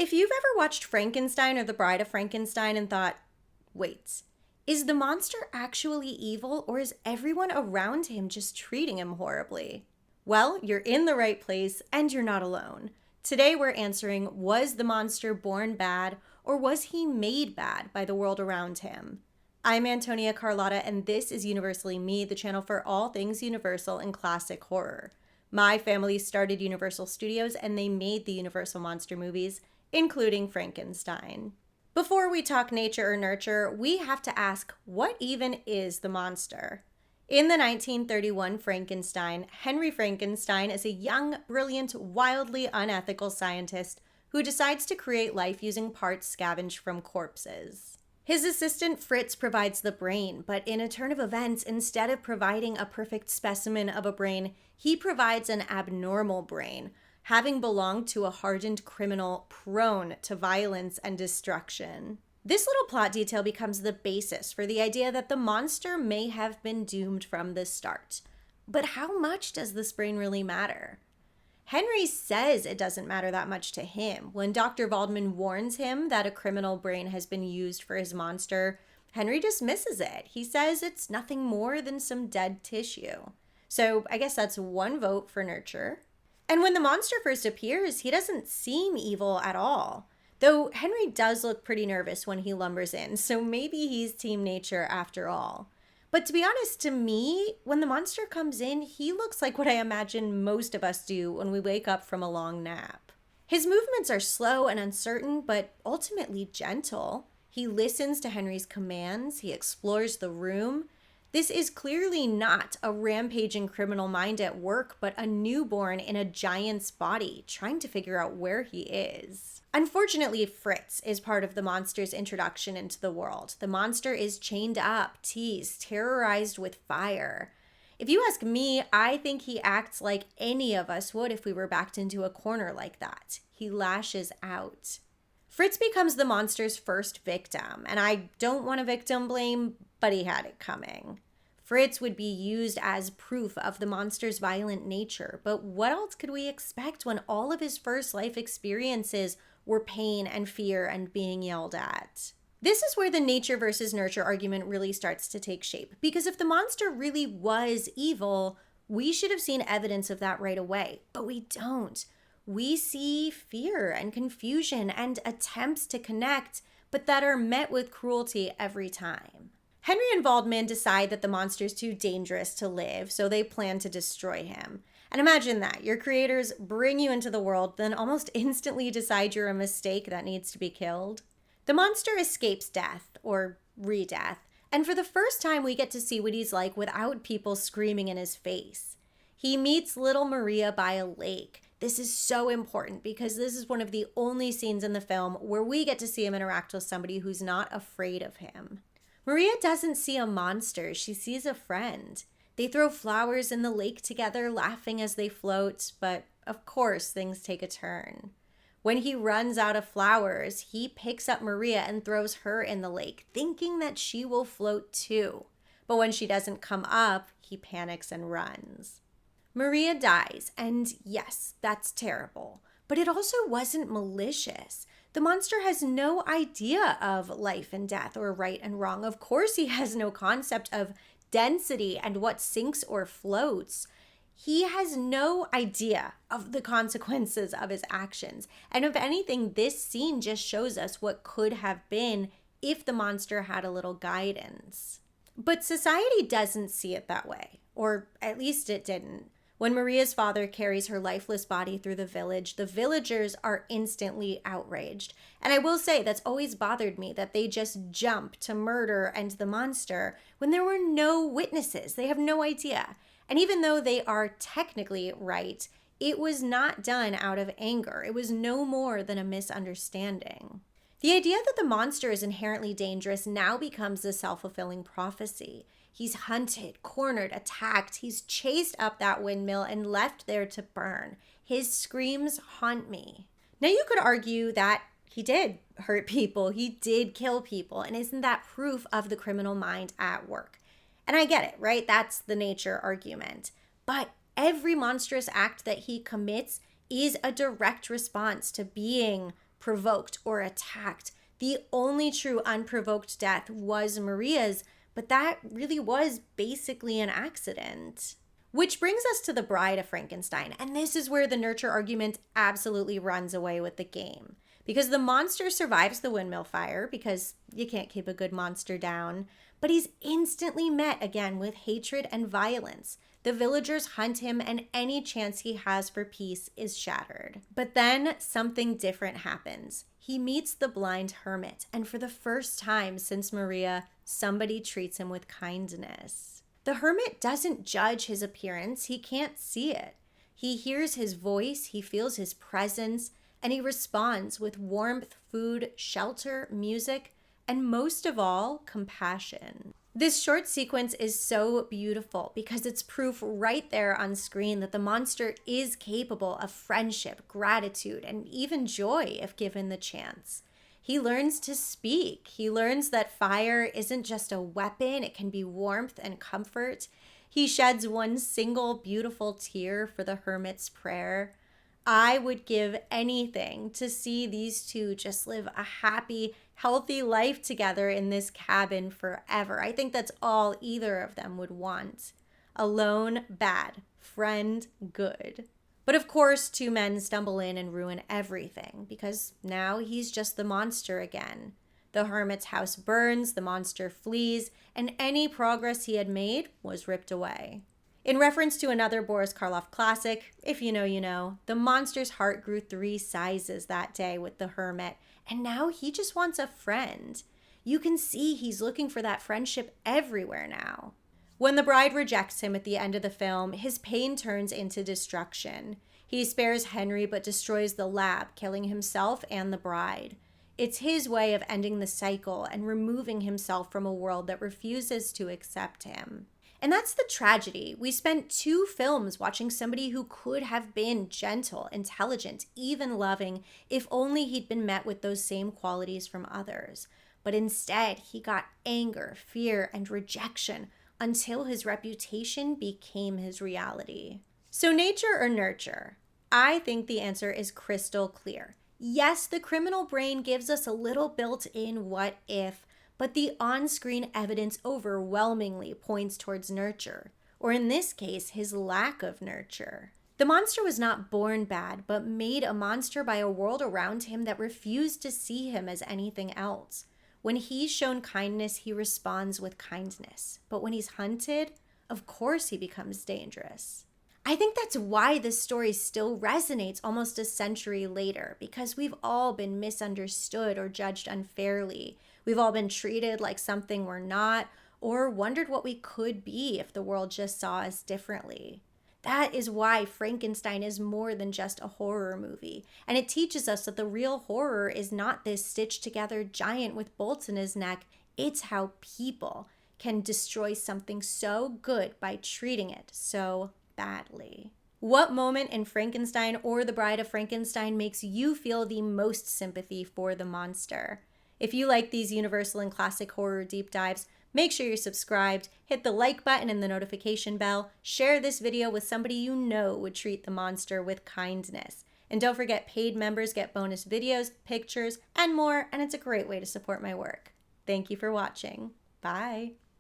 If you've ever watched Frankenstein or The Bride of Frankenstein and thought, wait, is the monster actually evil or is everyone around him just treating him horribly? Well, you're in the right place and you're not alone. Today we're answering, was the monster born bad or was he made bad by the world around him? I'm Antonia Carlotta and this is Universally Me, the channel for all things Universal and classic horror. My family started Universal Studios and they made the Universal monster movies, including Frankenstein. Before we talk nature or nurture, we have to ask, what even is the monster? In the 1931 Frankenstein, Henry Frankenstein is a young, brilliant, wildly unethical scientist who decides to create life using parts scavenged from corpses. His assistant Fritz provides the brain, but in a turn of events, instead of providing a perfect specimen of a brain, he provides an abnormal brain, having belonged to a hardened criminal prone to violence and destruction. This little plot detail becomes the basis for the idea that the monster may have been doomed from the start. But how much does this brain really matter? Henry says it doesn't matter that much to him. When Dr. Waldman warns him that a criminal brain has been used for his monster, Henry dismisses it. He says it's nothing more than some dead tissue. So I guess that's one vote for nurture. And when the monster first appears, he doesn't seem evil at all. Though Henry does look pretty nervous when he lumbers in, so maybe he's team nature after all. But to be honest, to me, when the monster comes in, he looks like what I imagine most of us do when we wake up from a long nap. His movements are slow and uncertain, but ultimately gentle. He listens to Henry's commands, he explores the room. This is clearly not a rampaging criminal mind at work, but a newborn in a giant's body trying to figure out where he is. Unfortunately, Fritz is part of the monster's introduction into the world. The monster is chained up, teased, terrorized with fire. If you ask me, I think he acts like any of us would if we were backed into a corner like that. He lashes out. Fritz becomes the monster's first victim, and I don't want to victim blame, but he had it coming. Fritz would be used as proof of the monster's violent nature, but what else could we expect when all of his first life experiences were pain and fear and being yelled at? This is where the nature versus nurture argument really starts to take shape, because if the monster really was evil, we should have seen evidence of that right away, but we don't. We see fear and confusion and attempts to connect, but that are met with cruelty every time. Henry and Waldman decide that the monster's too dangerous to live, so they plan to destroy him. And imagine that. Your creators bring you into the world, then almost instantly decide you're a mistake that needs to be killed. The monster escapes death, or re-death, and for the first time we get to see what he's like without people screaming in his face. He meets little Maria by a lake. This is so important because this is one of the only scenes in the film where we get to see him interact with somebody who's not afraid of him. Maria doesn't see a monster, she sees a friend. They throw flowers in the lake together, laughing as they float, but of course things take a turn. When he runs out of flowers, he picks up Maria and throws her in the lake, thinking that she will float too. But when she doesn't come up, he panics and runs. Maria dies, and yes, that's terrible, but it also wasn't malicious. The monster has no idea of life and death or right and wrong. Of course, he has no concept of density and what sinks or floats. He has no idea of the consequences of his actions. And if anything, this scene just shows us what could have been if the monster had a little guidance. But society doesn't see it that way, or at least it didn't. When Maria's father carries her lifeless body through the village, the villagers are instantly outraged. And I will say that's always bothered me, that they just jump to murder and the monster when there were no witnesses. They have no idea. And even though they are technically right, it was not done out of anger. It was no more than a misunderstanding. The idea that the monster is inherently dangerous now becomes a self-fulfilling prophecy. He's hunted, cornered, attacked. He's chased up that windmill and left there to burn. His screams haunt me. Now you could argue that he did hurt people. He did kill people. And isn't that proof of the criminal mind at work? And I get it, right? That's the nature argument. But every monstrous act that he commits is a direct response to being provoked or attacked. The only true unprovoked death was Maria's, but that really was basically an accident. Which brings us to the Bride of Frankenstein, and this is where the nurture argument absolutely runs away with the game. Because the monster survives the windmill fire, because you can't keep a good monster down, but he's instantly met again with hatred and violence. The villagers hunt him, and any chance he has for peace is shattered. But then something different happens. He meets the blind hermit, and for the first time since Maria, somebody treats him with kindness. The hermit doesn't judge his appearance, he can't see it. He hears his voice, he feels his presence, and he responds with warmth, food, shelter, music, and most of all, compassion. This short sequence is so beautiful because it's proof right there on screen that the monster is capable of friendship, gratitude, and even joy if given the chance. He learns to speak. He learns that fire isn't just a weapon, it can be warmth and comfort. He sheds one single beautiful tear for the hermit's prayer. I would give anything to see these two just live a happy, healthy life together in this cabin forever. I think that's all either of them would want. Alone, bad. Friend, good. But of course, two men stumble in and ruin everything because now he's just the monster again. The hermit's house burns, the monster flees, and any progress he had made was ripped away. In reference to another Boris Karloff classic, if you know, you know, the monster's heart grew 3 sizes that day with the hermit, and now he just wants a friend. You can see he's looking for that friendship everywhere now. When the bride rejects him at the end of the film, his pain turns into destruction. He spares Henry but destroys the lab, killing himself and the bride. It's his way of ending the cycle and removing himself from a world that refuses to accept him. And that's the tragedy. We spent 2 films watching somebody who could have been gentle, intelligent, even loving, if only he'd been met with those same qualities from others. But instead, he got anger, fear, and rejection until his reputation became his reality. So nature or nurture? I think the answer is crystal clear. Yes, the criminal brain gives us a little built-in what if, but the on-screen evidence overwhelmingly points towards nurture, or in this case, his lack of nurture. The monster was not born bad, but made a monster by a world around him that refused to see him as anything else. When he's shown kindness, he responds with kindness. But when he's hunted, of course he becomes dangerous. I think that's why this story still resonates almost a century later, because we've all been misunderstood or judged unfairly. We've all been treated like something we're not, or wondered what we could be if the world just saw us differently. That is why Frankenstein is more than just a horror movie, and it teaches us that the real horror is not this stitched together giant with bolts in his neck, it's how people can destroy something so good by treating it so badly. What moment in Frankenstein or The Bride of Frankenstein makes you feel the most sympathy for the monster? If you like these universal and classic horror deep dives, make sure you're subscribed, hit the like button and the notification bell, share this video with somebody you know would treat the monster with kindness. And don't forget, paid members get bonus videos, pictures, and more, and it's a great way to support my work. Thank you for watching. Bye.